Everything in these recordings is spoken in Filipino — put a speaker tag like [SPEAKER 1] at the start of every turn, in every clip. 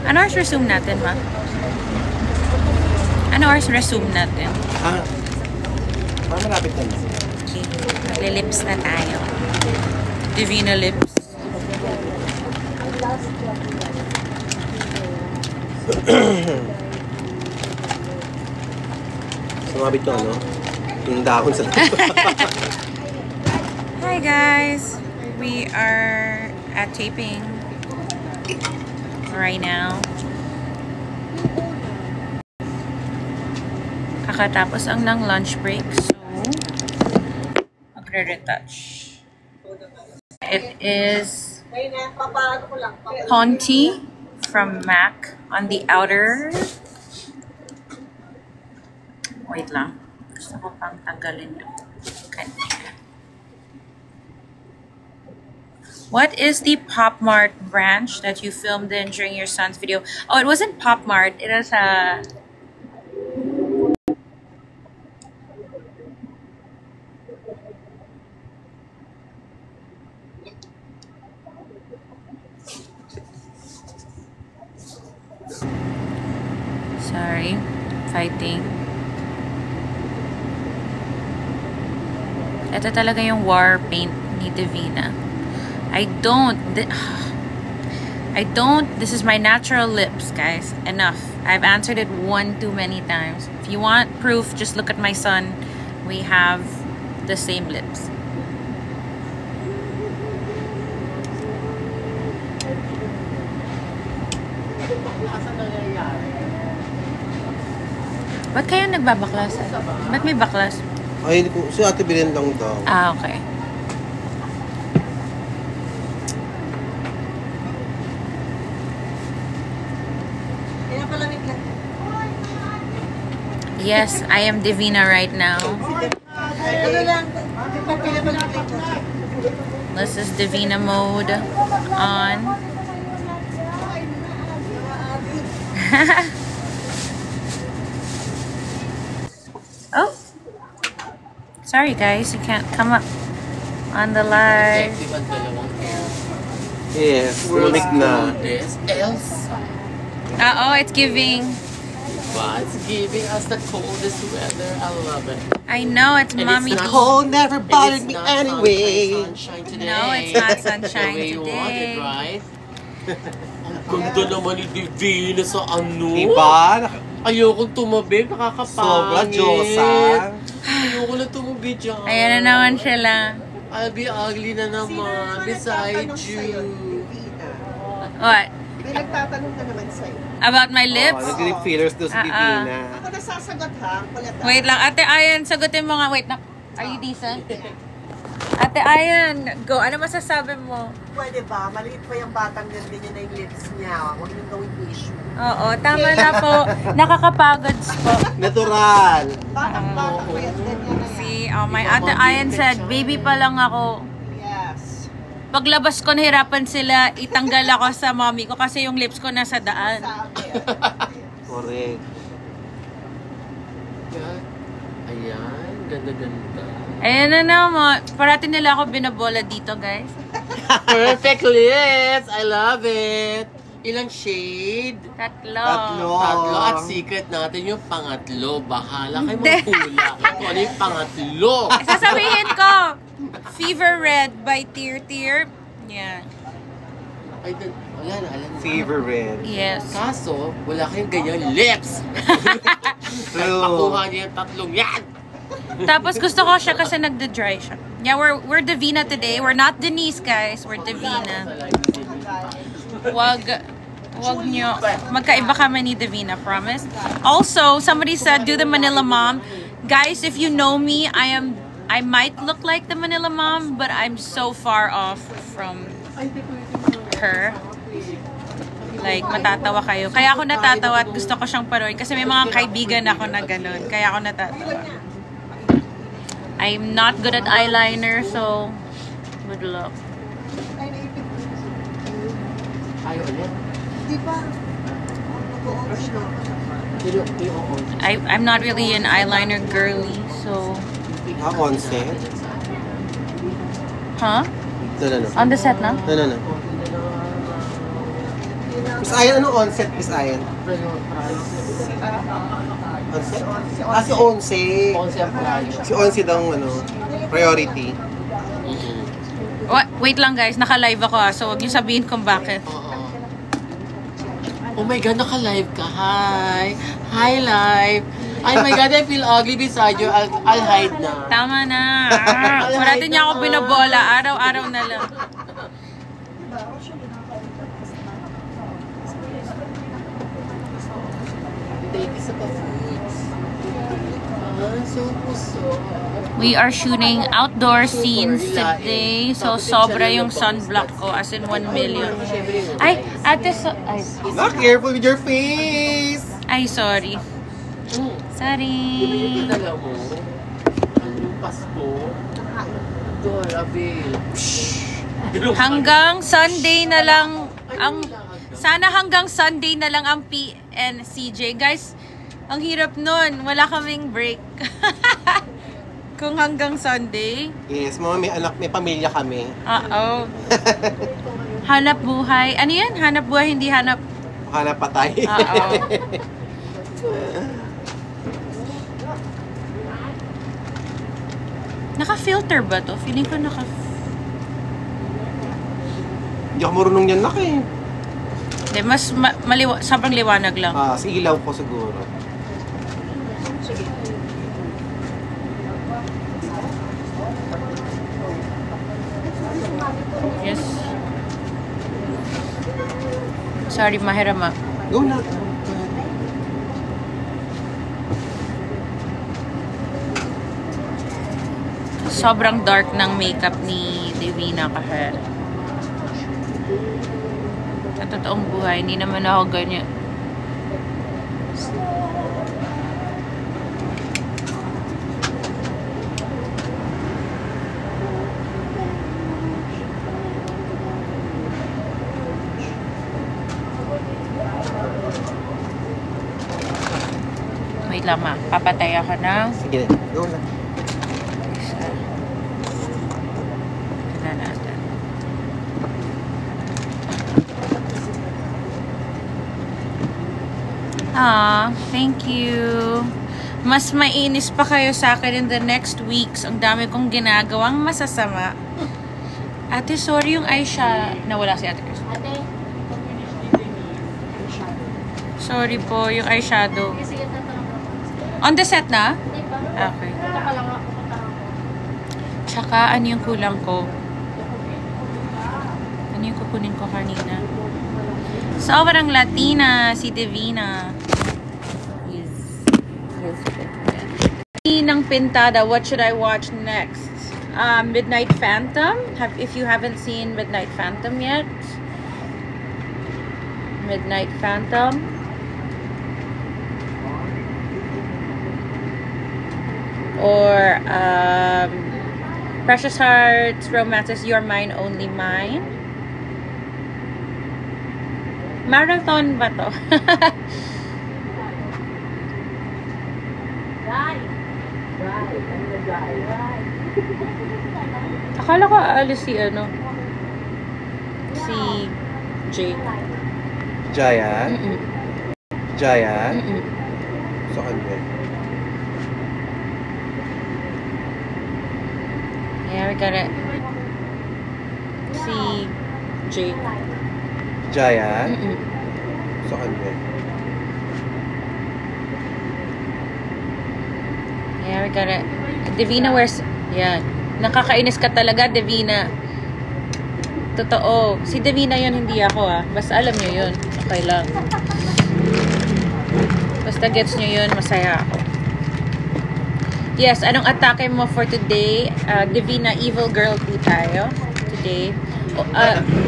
[SPEAKER 1] Ano oras resume natin, ma? Ano oras resume natin?
[SPEAKER 2] Parang malapit na.
[SPEAKER 1] Okay. Maglilips na tayo. Divina lips.
[SPEAKER 2] Sumabit ko ano? Yung dahon sa
[SPEAKER 1] Hi guys! We are at taping right now. Kakatapos ang ng lunch break, so magre-retouch. It is Ponte from MAC on the outer. Wait lang. Gusto ko pang tanggalin yun. Okay. What is the Pop Mart branch that you filmed in during your son's video? Oh, it wasn't Pop Mart. It was a... Sorry. Fighting. Ito talaga yung war paint ni Divina. I don't. This is my natural lips, guys. Enough. I've answered it one too many times. If you want proof, just look at my son. We have the same lips. Ba't kayo nagbabaklas? Ba't may baklas?
[SPEAKER 2] Ay, si Ate Belen lang daw.
[SPEAKER 1] Ah, okay. Yes, I am Divina right now. This is Divina mode on. Oh, sorry guys, you can't come up on the live.
[SPEAKER 2] Yes, ulit na.
[SPEAKER 3] Elsa.
[SPEAKER 1] Oh, it's giving.
[SPEAKER 3] It's giving us the coldest weather. I love it.
[SPEAKER 1] I know, it's
[SPEAKER 3] And
[SPEAKER 1] mommy.
[SPEAKER 3] it's not
[SPEAKER 2] Cold never bothered me
[SPEAKER 3] not
[SPEAKER 2] anyway.
[SPEAKER 3] Sunshine today.
[SPEAKER 1] No, it's not sunshine
[SPEAKER 3] the way you want
[SPEAKER 1] today.
[SPEAKER 3] it, right? Ang ganda naman ni Divina sa ano.
[SPEAKER 2] Diba?
[SPEAKER 3] Ayokong tumabi, nakakapangit.
[SPEAKER 2] Sobra Diyosa.
[SPEAKER 3] Ayoko na tumabi dyan.
[SPEAKER 1] Ayan na naman sila.
[SPEAKER 3] I'll be ugly na naman beside you.
[SPEAKER 1] What?
[SPEAKER 4] May nagtatanong na naman sa'yo.
[SPEAKER 1] About my lips?
[SPEAKER 2] Nag-lip fillers to si Divina.
[SPEAKER 4] Ako nasasagot ha.
[SPEAKER 1] Wait lang, Ate Ayan, sagutin mo nga. Wait, are you decent? Ate Ayan, go. Ano masasabi mo?
[SPEAKER 4] Pwede ba? Maliit pa yung batang yan, ganyan na yung lips niya. Huwag yung gawing issue.
[SPEAKER 1] Oo, tama na po. Nakakapagod po.
[SPEAKER 2] Natural.
[SPEAKER 4] Batang-batang pa yan, ganyan na yan.
[SPEAKER 1] See, my Ate Ayan said, baby pa lang ako.
[SPEAKER 4] Yes.
[SPEAKER 1] Paglabas ko, nahirapan sila, itanggal ako sa mommy ko kasi yung lips ko nasa daan.
[SPEAKER 4] Sabi.
[SPEAKER 2] Correct.
[SPEAKER 3] Ayan, ganda-ganda.
[SPEAKER 1] Ayan na naman. Parati nila ako binabola dito, guys.
[SPEAKER 3] Perfect lips! I love it! Ilang shade?
[SPEAKER 1] Tatlo.
[SPEAKER 3] Tatlo at secret natin yung pangatlo. Bahala kayo maghula kung ano yung pangatlo.
[SPEAKER 1] Sasabihin ko, Fever Red by Tear Tear. Yan.
[SPEAKER 3] Ay, wala na, alam mo.
[SPEAKER 2] Favorite.
[SPEAKER 1] Yes.
[SPEAKER 3] Kaso, wala kayong ganyan lips.
[SPEAKER 2] True.
[SPEAKER 3] Pakuha niya yung tatlong yan.
[SPEAKER 1] Tapos gusto ko siya kasi nagda-dry siya. Yeah, we're Divina today. We're not Denise, guys. We're Divina. Wag nyo. Magkaiba kami ni Divina, promise. Also, somebody said, do the Manila Mom. Guys, if you know me, I might look like the Manila Mom, but I'm so far off from her. Like, matatawa kayo. Kaya ako natatawa at gusto ko siyang panoorin. Kasi may mga kaibigan ako na ganun. Kaya ako natatawa. I'm not good at eyeliner, so good luck.
[SPEAKER 3] Ayaw ulit.
[SPEAKER 4] Di ba?
[SPEAKER 1] I'm not really an eyeliner girly, so...
[SPEAKER 2] Onset.
[SPEAKER 1] Huh?
[SPEAKER 2] No.
[SPEAKER 1] On the set na?
[SPEAKER 2] No. Miss Ayan, ano on-set, Miss Ayan? On-set? Si Onse. Si Onse daw, priority.
[SPEAKER 1] Wait lang guys, naka-live ako so huwag niyo sabihin kung bakit.
[SPEAKER 3] Oh my God, naka-live ka. Hi. Hi, live. Oh my God, I feel ugly beside you. I'll hide na.
[SPEAKER 1] Tama na. Parating niya ako binabola. Araw-araw na lang.
[SPEAKER 3] Thank you sa pa-foods. So.
[SPEAKER 1] We are shooting outdoor scenes today. So, sobra yung sunblock ko. As in 1 million. Ay, ate,
[SPEAKER 2] Not careful with your face!
[SPEAKER 1] ay, sorry. Sorry.
[SPEAKER 3] Dala mo. Anong Pasko? Abil.
[SPEAKER 1] Hanggang Sunday na lang sana hanggang Sunday na lang ang PNCJ. Guys, ang hirap nun. Wala kaming break. Kung hanggang Sunday.
[SPEAKER 2] Yes, mama, may anak, may pamilya kami.
[SPEAKER 1] Oo. Hanap buhay. Ano yan? Hanap buhay, hindi hanap.
[SPEAKER 2] Hanap patay.
[SPEAKER 1] Oo. Naka-filter ba to? Feeling ko naka...
[SPEAKER 2] Hindi ako marunong yan, nak eh.
[SPEAKER 1] Hindi, mas sobrang liwanag lang.
[SPEAKER 2] Sa ilaw ko siguro.
[SPEAKER 1] Yes. Sorry, mahiram ah.
[SPEAKER 2] Go na.
[SPEAKER 1] Sobrang dark ng makeup ni Divina kasi sa totoong buhay, hindi naman ako ganyan. Wait lang ma, papatay ako ng
[SPEAKER 2] Sige, go na. Thank you. Mas mainis pa kayo sa akin in the next weeks. Ang dami kong ginagawang masasama. Ate, sorry yung eyeshadow. Nawala si Ate Chris. Sorry po, yung eyeshadow. On the set na? Okay. Tsaka, ano yung kulang ko? Ano yung kukunin ko kanina? Sobrang Latina si Divina. Ng Pintada, what should I watch next? Midnight Phantom. If you haven't seen Midnight Phantom yet, Midnight Phantom. Or Precious Hearts, Romances, You're Mine, Only Mine. Marathon ba to? Akala ko aalis si si Jay. Jaya?
[SPEAKER 1] Mm-mm.
[SPEAKER 2] Jaya?
[SPEAKER 1] Mm-mm.
[SPEAKER 2] Sa kanya.
[SPEAKER 1] Yeah, we got it. Si Jay.
[SPEAKER 2] Jaya?
[SPEAKER 1] Mm-mm.
[SPEAKER 2] Sa kanya.
[SPEAKER 1] Yeah, we got it. Divina, where's... Yan. Nakakainis ka talaga, Divina. Totoo. Si Divina yun, hindi ako ah. Basta alam nyo yun. Okay lang. Basta gets nyo yun, masaya ako. Yes, anong atake mo for today? Divina, evil girl po tayo. Today.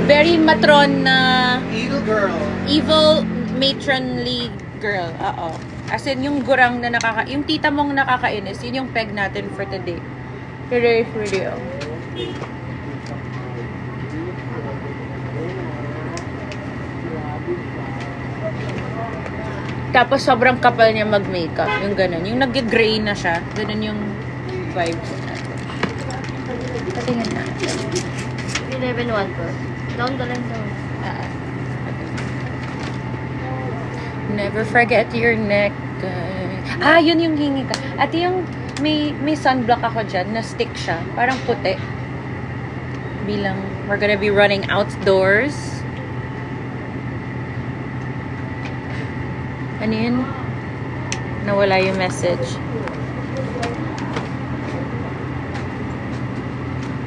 [SPEAKER 1] Very matron na...
[SPEAKER 2] Evil girl.
[SPEAKER 1] Evil matronly girl. Oo. As in, yung gurang na yung tita mong nakakainis, yun yung peg natin for today. Today's video. Tapos, sobrang kapal niya mag-makeup. Yung ganun. Yung nag-gray na siya. Ganun yung vibes natin. Patingin natin.
[SPEAKER 5] 11-1 po. Down the line down.
[SPEAKER 2] Never forget your neck. Yun yung hingi ka. At yung may sunblock ako dyan na stick siya. Parang puti. Bilang we're gonna be running outdoors. Ano yun? Nawala yung message.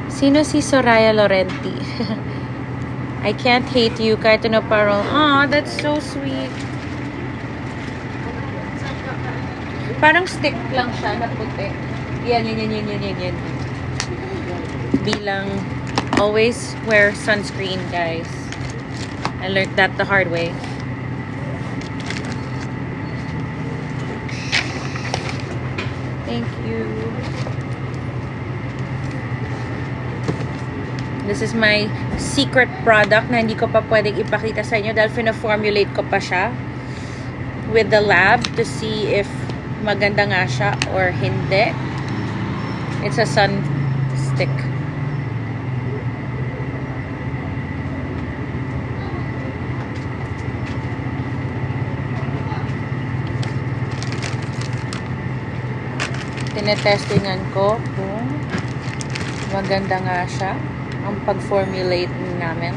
[SPEAKER 2] Sino si Soraya Lorenti? I can't hate you kahit ano parang. Aw, that's so sweet. Parang stick lang siya na puti. Yan. Bilang always wear sunscreen, guys. I learned that the hard way. Thank you. This is my secret product na hindi ko pa pwedeng ipakita sa inyo dahil fina-formulate ko pa siya with the lab to see if maganda nga siya or hindi. It's a sun stick. Tinetestingan ko kung maganda nga siya ang pag-formulate namin.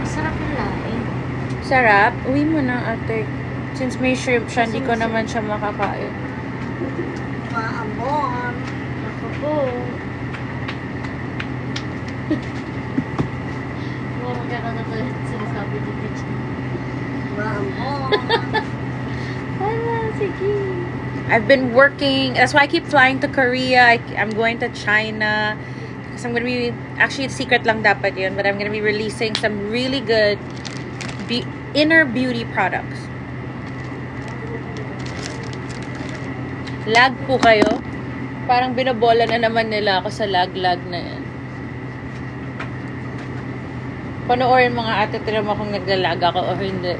[SPEAKER 5] Sarap yung laing.
[SPEAKER 2] Sarap. Uwi mo na, ate. Since may shrimp siya, hindi ko naman siya makakain.
[SPEAKER 4] Maamon.
[SPEAKER 5] Ako po. Huwag magkakatulad sinasabi ni Pitch.
[SPEAKER 4] Maamon.
[SPEAKER 5] Sige.
[SPEAKER 2] I've been working. That's why I keep flying to Korea. I'm going to China. Because I'm going to be... Actually, it's secret lang dapat yun. But I'm going to be releasing some really good inner beauty products. Lag po kayo. Parang binabola na naman nila ako sa lag-lag na yan. Panoorin mga ate, tira mo kung naglalag ako o hindi.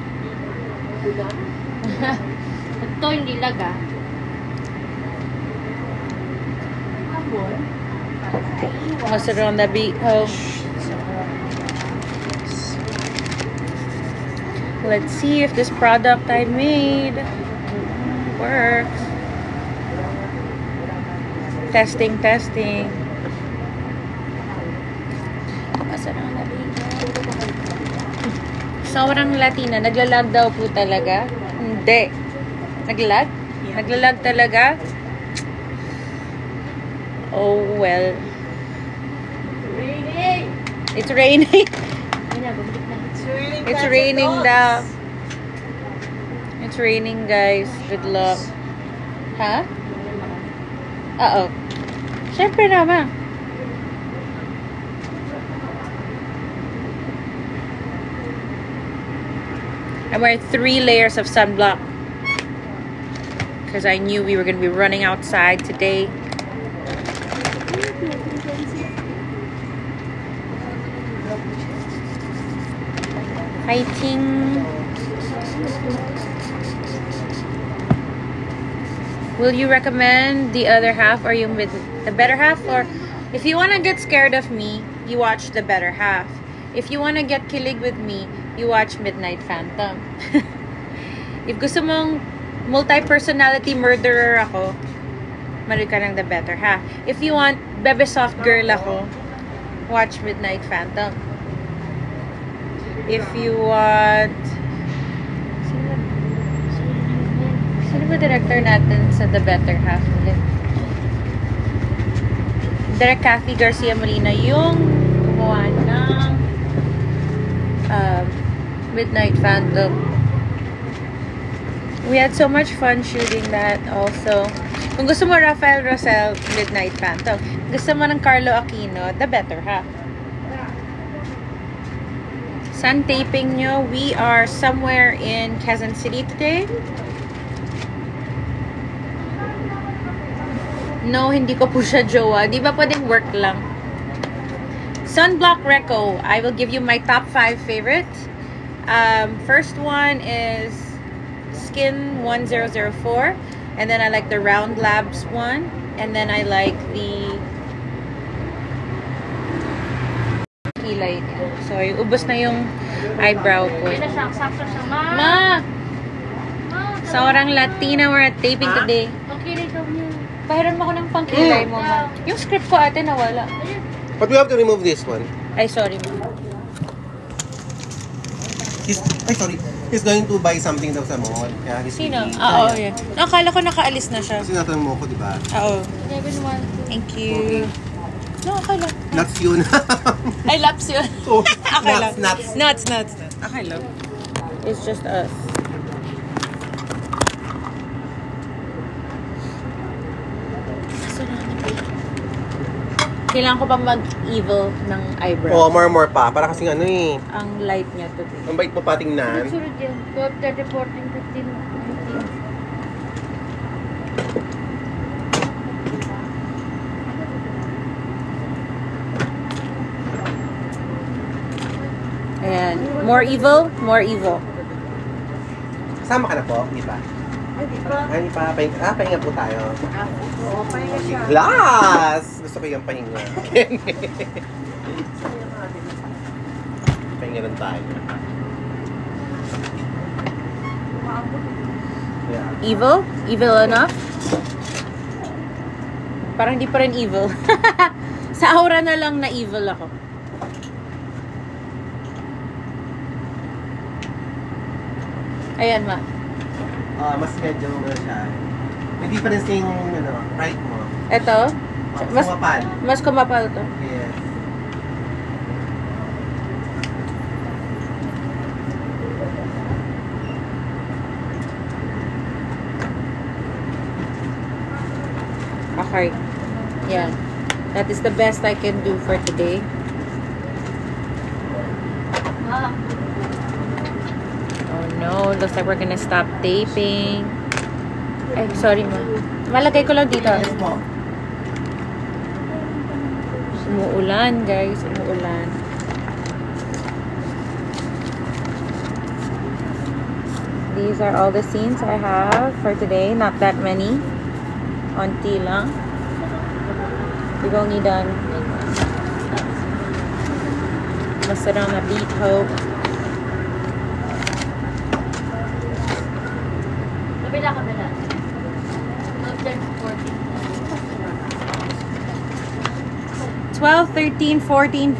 [SPEAKER 5] Ito hindi laga.
[SPEAKER 2] Masarap na beat home. Let's see if this product I made works. Testing. Masarap na beat. Sobrang Latina. Naglalag daw po talaga. Hindi. Naglag? Yeah. Naglalag talaga? Oh, well.
[SPEAKER 5] Raining!
[SPEAKER 2] It's raining. It's raining daw. It's raining, guys. Good luck. Ha? Uh-oh. Siyempre naman. I'm wearing 3 layers of sunblock. Because I knew we were going to be running outside today. Fighting. Will you recommend the other half or you with the better half? Or if you want to get scared of me, you watch the better half. If you want to get kilig with me, you watch Midnight Phantom. If gusto mong multi-personality murderer ako, manood ka ng the better half. If you want bebe soft girl ako, watch Midnight Phantom. If you want... Sino ba director natin sa the better half ulit? Direct Kathy Garcia Molina yung gumawa ng Midnight Phantom. We had so much fun shooting that also. Kung gusto mo Rafael Rosel, Midnight Phantom. Gusto mo ng Carlo Aquino, the better half. Sun taping nyo. We are somewhere in Quezon City today. No, hindi ko po siya jowa. Di ba pwedeng work lang? Sunblock Reco. I will give you my top 5 favorites. First one is Skin 1004. And then I like the Round Labs one. And then I like the kilay niya. So, ubos na yung eyebrow ko.
[SPEAKER 5] Yun na siya. Sakto siya. Ma!
[SPEAKER 2] Ma!
[SPEAKER 5] Ma!
[SPEAKER 2] Sobrang Latina, we're at taping today.
[SPEAKER 5] Pagkilay daw niya.
[SPEAKER 2] Pahiram ako ng pangkilay mo, ma. Yung script ko ate nawala.
[SPEAKER 6] But we have to remove this one.
[SPEAKER 2] Ay, sorry, ma.
[SPEAKER 6] He's going to buy something daw sa mall. Kaya he's
[SPEAKER 2] Sino?
[SPEAKER 6] leaving.
[SPEAKER 2] Oo, yan. Akala ko nakaalis na siya.
[SPEAKER 6] Kasi natanong mo ko, di ba?
[SPEAKER 2] Oo.
[SPEAKER 5] 7-1.
[SPEAKER 2] Thank you. No, okay lang.
[SPEAKER 6] Nuts yun.
[SPEAKER 2] Ay, laps yun.
[SPEAKER 6] So,
[SPEAKER 2] Okay lang.
[SPEAKER 6] nuts.
[SPEAKER 2] Nuts. Okay lang. It's just us. Kailangan ko pa mag-evil ng eyebrow.
[SPEAKER 6] Oh, more pa. Para kasing ano eh.
[SPEAKER 2] Ang light niya today.
[SPEAKER 6] Ang bait mo patingnan.
[SPEAKER 5] Sunod yan. 12, 13, 14, 15, 15.
[SPEAKER 2] Ayan. More evil, more evil.
[SPEAKER 6] Kasama ka na po, di ba?
[SPEAKER 4] Ay, di ba?
[SPEAKER 6] Ay, pahinga po tayo.
[SPEAKER 4] Oo, pahinga siya.
[SPEAKER 6] Glass! Gusto ko yung pahinga. Pahinga lang tayo. Yeah.
[SPEAKER 2] Evil? Evil enough? Parang di pa rin evil. Sa aura na lang na evil ako. Ayan, ma.
[SPEAKER 6] Mas medyo ano siya. May difference yung right mo.
[SPEAKER 2] Ito?
[SPEAKER 6] Mas kumapal.
[SPEAKER 2] Mas kumapal to.
[SPEAKER 6] Yes.
[SPEAKER 2] Okay. Yan. That is the best I can do for today.
[SPEAKER 5] Ah.
[SPEAKER 2] Oh no, looks like we're gonna stop taping. Ay, sorry ma. Malagay ko lang dito. Umuulan, guys. Umuulan. These are all the scenes I have for today. Not that many. Onti lang. We've only done Masarang na Beat Hope.
[SPEAKER 5] Kabila. 12, 13, 14.
[SPEAKER 2] 12, 13, 14,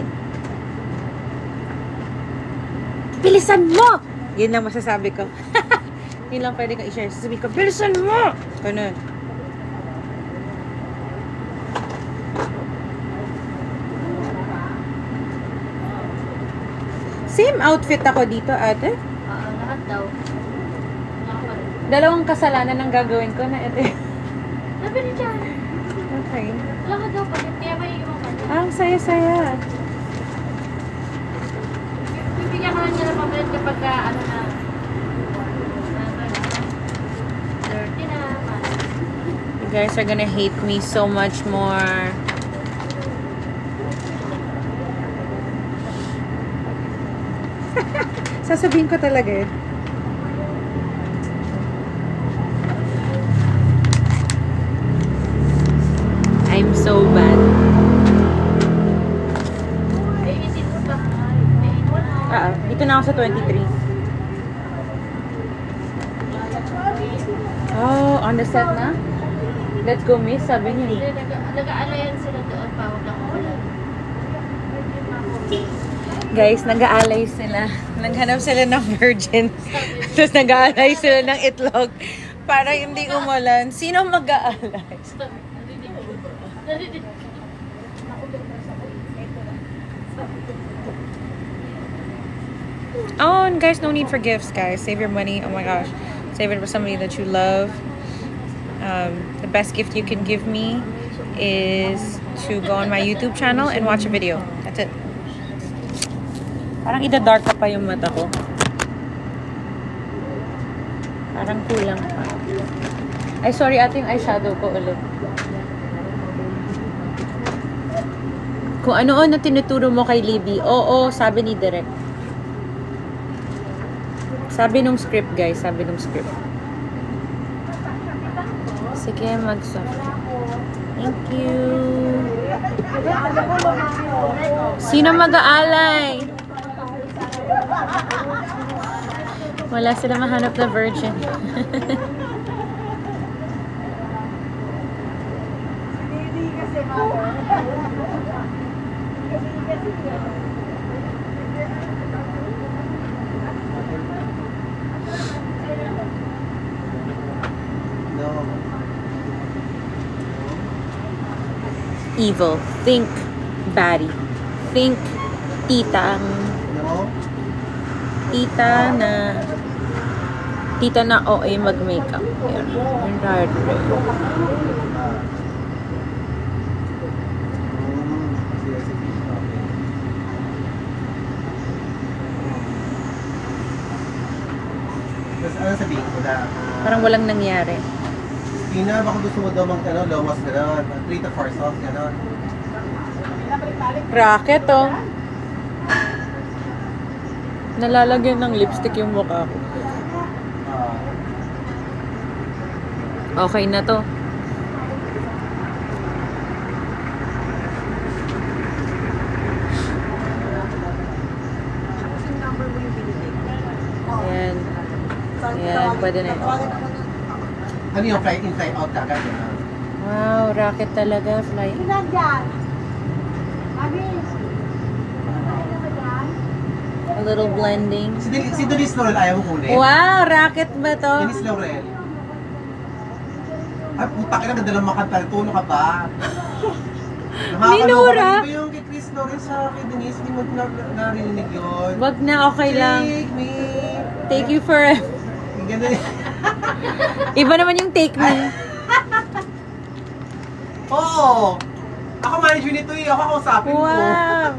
[SPEAKER 2] 15. Bilisan mo! Yun lang masasabi ko. Yun lang pwede kong i-share. Sasabihin ko, bilisan mo! Ganun. Same outfit ako dito, ate.
[SPEAKER 5] Lahat daw.
[SPEAKER 2] Dalawang kasalanan ang gagawin ko na ito.
[SPEAKER 5] Sabi ni Jan.
[SPEAKER 2] Okay.
[SPEAKER 5] Lahat daw pa. Kaya ba yung iwan ka?
[SPEAKER 2] Ang saya-saya.
[SPEAKER 5] Bibigyan ka lang niya ng pamalit kapag ano na. 30 na.
[SPEAKER 2] You guys are gonna hate me so much more. Sasabihin ko talaga eh. I'm so bad. Dito na ako sa 23. Oh, on the set na? Let's go, miss. Sabi niya.
[SPEAKER 5] Nag-aalayan sila doon. Pawag lang ko lang.
[SPEAKER 2] Guys, nag-aalay sila. Naghanap sila ng virgin. Tapos nag-aalay sila ng itlog para hindi umulan. Sino mag-aalay? Oh, and guys, no need for gifts, guys. Save your money. Oh my gosh. Save it for somebody that you love. The best gift you can give me is to go on my YouTube channel and watch a video. That's it. Parang ida-dark pa yung mata ko. Parang kulang pa. Ay, sorry, ate, yung eyeshadow ko ulit. Kung ano-ano na tinuturo mo kay Libby, oo, sabi ni Direk. Sabi nung script, guys. Sabi nung script. Sige, mag-soft. Thank you. Sino mag-aalay? Wala sila mahanap na virgin.
[SPEAKER 6] No.
[SPEAKER 2] Evil. Think baddie. Think tita.
[SPEAKER 6] No.
[SPEAKER 2] Tita na OA mag-makeup. Yan. Yung hard way.
[SPEAKER 6] Sige, sige. Okay. Tapos ano sabihin ko na?
[SPEAKER 2] Parang walang nangyari.
[SPEAKER 6] Tina, baka gusto mo daw lomos gano'n. 3 to 4 sauce gano'n.
[SPEAKER 2] Racket, oh. Nalalagyan ng lipstick yung mukha ko. Okay na to.
[SPEAKER 4] Yung number mo yung binili.
[SPEAKER 2] Ayan. Ayan, pwede na yun.
[SPEAKER 6] Ano yung fly in, fly out agad gano'n?
[SPEAKER 2] Wow, racket talaga. Fly. A little blending.
[SPEAKER 6] Si Denise Laurel ayaw mo kunin.
[SPEAKER 2] Wow, racket ba to?
[SPEAKER 6] Denise Laurel. Ay, puta ka na, ganda lang makanta. Tulo ka ba?
[SPEAKER 2] Minura?
[SPEAKER 6] Nakakaloka. Iba yung kay Chris Laurel sa akin, Denise. Hindi mo narinig yun.
[SPEAKER 2] Wag na, okay lang.
[SPEAKER 6] Take me.
[SPEAKER 2] Take you for a...
[SPEAKER 6] Ang ganda niya.
[SPEAKER 2] Iba naman yung take me.
[SPEAKER 6] Oo. Ako manager nito eh. Ako kausapin mo.
[SPEAKER 2] Wow.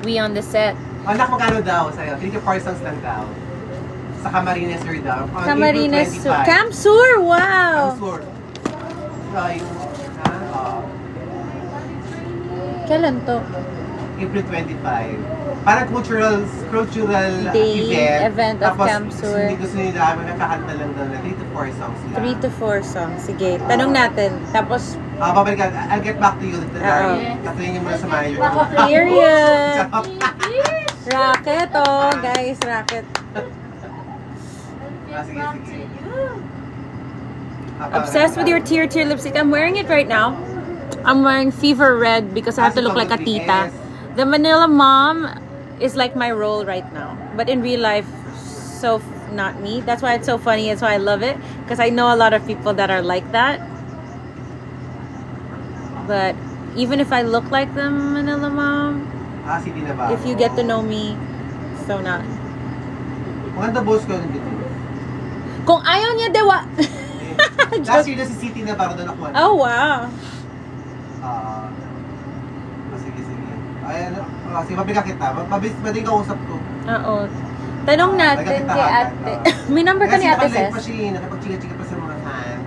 [SPEAKER 2] We on the set.
[SPEAKER 6] Anak, magkano daw sa'yo? 3 to 4 songs lang daw. Sa Camarines Sur daw. On
[SPEAKER 2] Camarines
[SPEAKER 6] April
[SPEAKER 2] Sur.
[SPEAKER 6] 25.
[SPEAKER 2] Camp Sur, wow.
[SPEAKER 6] Camp Sur.
[SPEAKER 2] Kailan to?
[SPEAKER 6] April 25. Parang cultural
[SPEAKER 2] Day, event of
[SPEAKER 6] Tapos,
[SPEAKER 2] Camp Sur.
[SPEAKER 6] hindi gusto nila, magkakanta lang daw na 3 to 4 songs lang.
[SPEAKER 2] 3 to 4 songs. Sige, tanong natin. Tapos,
[SPEAKER 6] Babalik ka. I'll get back to you.
[SPEAKER 2] Oo.
[SPEAKER 6] Tatuloy niyo muna sa manager.
[SPEAKER 2] period. Racket, oh. Guys, racket.
[SPEAKER 6] Sige, sige.
[SPEAKER 2] Obsessed with your tear lipstick. I'm wearing it right now. I'm wearing Fever Red because I have to look like a tita. The Manila Mom is like my role right now. But in real life, so not me. That's why it's so funny. That's why I love it. Because I know a lot of people that are like that. But even if I look like the Manila Mom,
[SPEAKER 6] Sige na ba?
[SPEAKER 2] if you get to know me, so not.
[SPEAKER 6] Maganda boss ko yung dito.
[SPEAKER 2] Kung ayaw niya, dewa.
[SPEAKER 6] Last year na si City na bago doon ako.
[SPEAKER 2] Oh, wow.
[SPEAKER 6] Sige, sige. Ay, ano? Sige, mabigyan kita. Mabigyan ka usap ko.
[SPEAKER 2] Oo. Tanong natin kay ate. May number ka ni ate,
[SPEAKER 6] Kasi
[SPEAKER 2] Ses?
[SPEAKER 6] nakapag-chika-chika pa sa mga fans.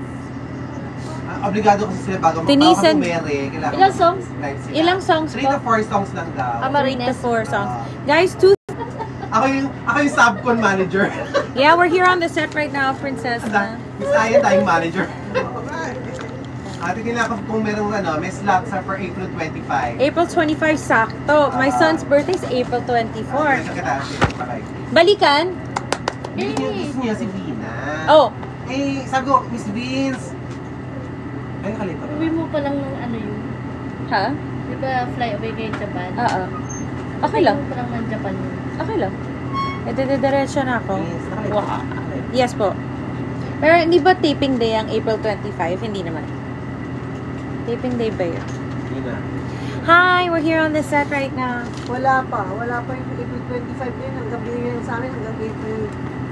[SPEAKER 6] Obligado kasi sila bago
[SPEAKER 2] Tinisan-
[SPEAKER 6] mag-umere.
[SPEAKER 5] Ilang songs?
[SPEAKER 2] Ilang songs
[SPEAKER 6] 3 to
[SPEAKER 2] po?
[SPEAKER 6] 4 songs lang daw.
[SPEAKER 2] 3 to 4 songs. Guys,
[SPEAKER 6] Ako yung subcon manager.
[SPEAKER 2] yeah, we're here on the set right now, Princess.
[SPEAKER 6] Miss Ayan tayong manager. Ate, kinakap kung merong may slot sa for April 25.
[SPEAKER 2] April 25, sakto. My son's birthday is April 24.
[SPEAKER 6] Kasi kita,
[SPEAKER 2] Balikan?
[SPEAKER 6] gusto niya si Vina.
[SPEAKER 2] Oh,
[SPEAKER 6] Sabi ko, Miss Vince. Ay, nakalimutan ko.
[SPEAKER 5] Uwi mo pa lang ng ano yun.
[SPEAKER 2] ha?
[SPEAKER 5] Di ba fly away kay Japan?
[SPEAKER 2] Oo. Okay lang.
[SPEAKER 5] Uwi mo pa lang ng Japan yun.
[SPEAKER 2] Okay lang. E, diretso na ako.
[SPEAKER 6] Yes, nakalimutan ko.
[SPEAKER 2] Yes po. Pero hindi ba taping day ang April 25? Hindi naman. Taping day ba yun?
[SPEAKER 6] Vina.
[SPEAKER 2] Hi, we're here on the set right now.
[SPEAKER 4] Wala pa yung April 25 yun. Hanggang binigay lang sa amin hanggang April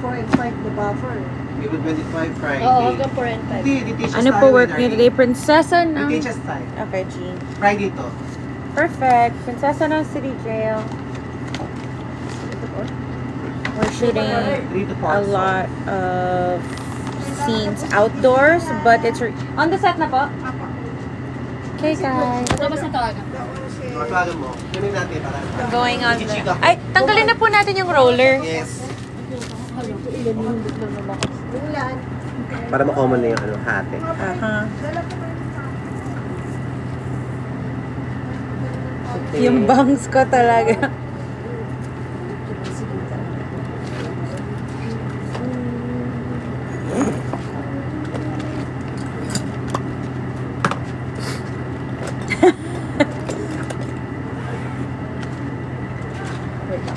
[SPEAKER 4] 4 and 5 na buffer.
[SPEAKER 6] April 25, Friday.
[SPEAKER 5] Oo, hanggang 4 and 5.
[SPEAKER 6] Hindi, teachers
[SPEAKER 2] Ano
[SPEAKER 6] tayo,
[SPEAKER 2] po work niyo
[SPEAKER 6] Darling.
[SPEAKER 2] today? Prinsesa ng...
[SPEAKER 6] Teachers tayo.
[SPEAKER 2] Okay, Jean.
[SPEAKER 6] Friday to.
[SPEAKER 2] Perfect. Prinsesa ng City Jail. We're shooting
[SPEAKER 6] 3 to 4
[SPEAKER 2] a lot of scenes outdoors, but it's on the set na po. Okay, guys.
[SPEAKER 5] Ito ba sa tawagan?
[SPEAKER 6] Matawagan mo. Kunin natin para.
[SPEAKER 2] We're going on the...
[SPEAKER 6] Chichika.
[SPEAKER 2] Ay, tanggalin na po natin yung roller.
[SPEAKER 6] Yes.
[SPEAKER 4] Ulan.
[SPEAKER 6] Para ma-common na yung hate.
[SPEAKER 2] Aha.
[SPEAKER 1] Yung bangs ko talaga.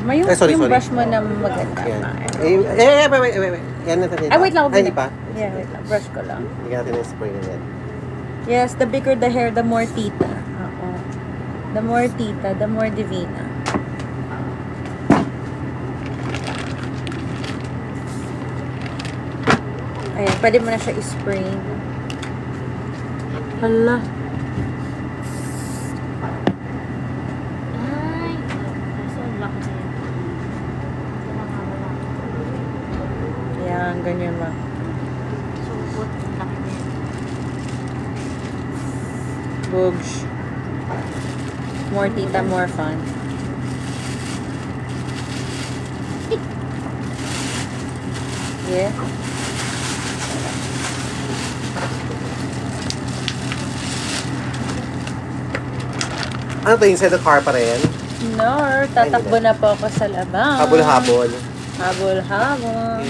[SPEAKER 1] May yung,
[SPEAKER 6] sorry.
[SPEAKER 1] brush mo na maganda.
[SPEAKER 6] Yan.
[SPEAKER 1] Pa.
[SPEAKER 6] Wait. Yan natin.
[SPEAKER 1] Ay, wait lang.
[SPEAKER 6] Ay, hindi pa.
[SPEAKER 1] Yeah, wait lang. Brush ko lang.
[SPEAKER 6] Hindi natin yung spray na yan.
[SPEAKER 1] Yes, the bigger the hair, the more tita. Oo. The more tita, the more divina. Ayan, pwede mo na siya i-spray. Hala.
[SPEAKER 5] Ay, kaso ang laki na yun.
[SPEAKER 1] Ayan, ganyan ma.
[SPEAKER 5] Subot, ang laki na yun.
[SPEAKER 1] Boogs. More tita, more fun. Yeah.
[SPEAKER 6] Ano to, inside the car pa rin?
[SPEAKER 1] No, tatakbo na po ako sa labas.
[SPEAKER 6] Habol-habol.
[SPEAKER 1] Habol-habol.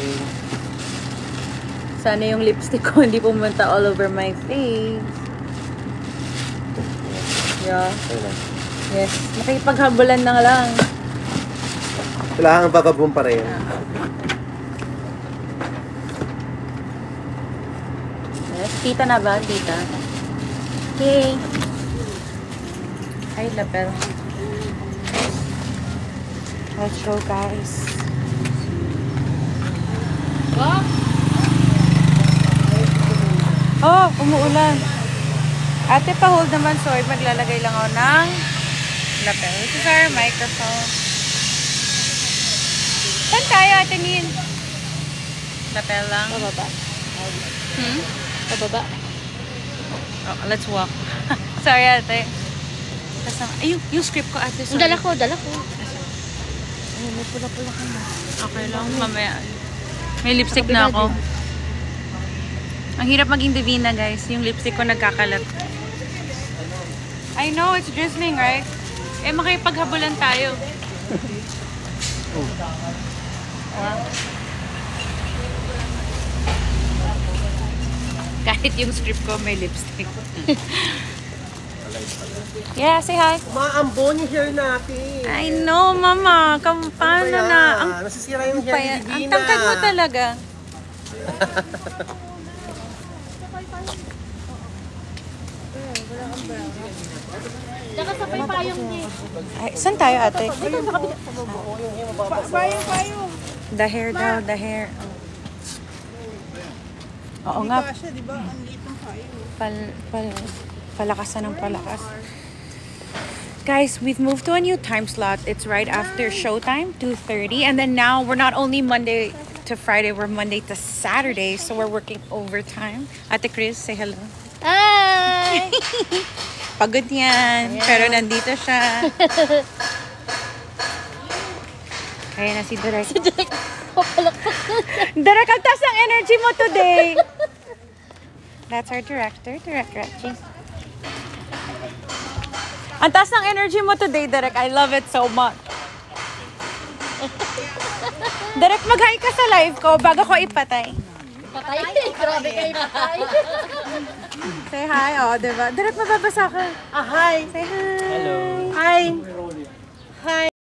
[SPEAKER 1] Sana yung lipstick ko hindi pumunta all over my face. Yeah.
[SPEAKER 6] Ayun na.
[SPEAKER 1] Yes. Makipaghabulan na lang.
[SPEAKER 6] Kailangan bababoom pa rin.
[SPEAKER 1] Yes. Tita na ba? Tita? Okay. Hi, lapel. Let's go, guys. Oh, umuulan. Ate, pa-hold naman. Sorry, maglalagay lang ako ng lapel. This is our microphone. Saan tayo, Ate Nin? Lapel lang.
[SPEAKER 5] Pababa.
[SPEAKER 1] Hmm?
[SPEAKER 5] Pababa.
[SPEAKER 1] Oh, let's walk. Sorry, Ate. Kasama. Ay, yung script ko, Ate. Sorry.
[SPEAKER 5] Dala ko. Ay, may pula-pula ka na.
[SPEAKER 1] Okay lang, mamaya. May lipstick na ako. Ang hirap maging divina, guys. Yung lipstick ko nagkakalat. I know, it's drizzling, right? Eh, makipaghabulan tayo. Kahit yung script ko, may lipstick. Yeah, say hi.
[SPEAKER 6] Maambon yung hair natin.
[SPEAKER 1] I know, mama. Paano na? Ang
[SPEAKER 6] Nasisira yung hair ni
[SPEAKER 1] ang tangkad mo talaga.
[SPEAKER 5] Tsaka sabay payong niya.
[SPEAKER 1] Ay, saan tayo, ate? The hair daw, the hair. Oo nga. Palakasan ng palakas. Guys, we've moved to a new time slot. It's right after showtime, 2:30. And then now, we're not only Monday to Friday, we're Monday to Saturday. So we're working overtime. Ate Chris, say hello.
[SPEAKER 5] Hi!
[SPEAKER 1] Pagod yan. Pero nandito siya. Ayan na si Derek. Derek, ang taas ang energy mo today. That's our director, Direct Reggie. Ang taas ng energy mo today, Derek. I love it so much. Derek, mag-hi ka sa live ko bago ko ipatay.
[SPEAKER 5] Patay? Grabe kayo patay.
[SPEAKER 1] Say hi. Oh, diba? Derek, mababasa ka.
[SPEAKER 6] Hi!
[SPEAKER 1] Say hi.
[SPEAKER 6] Hi! Hi!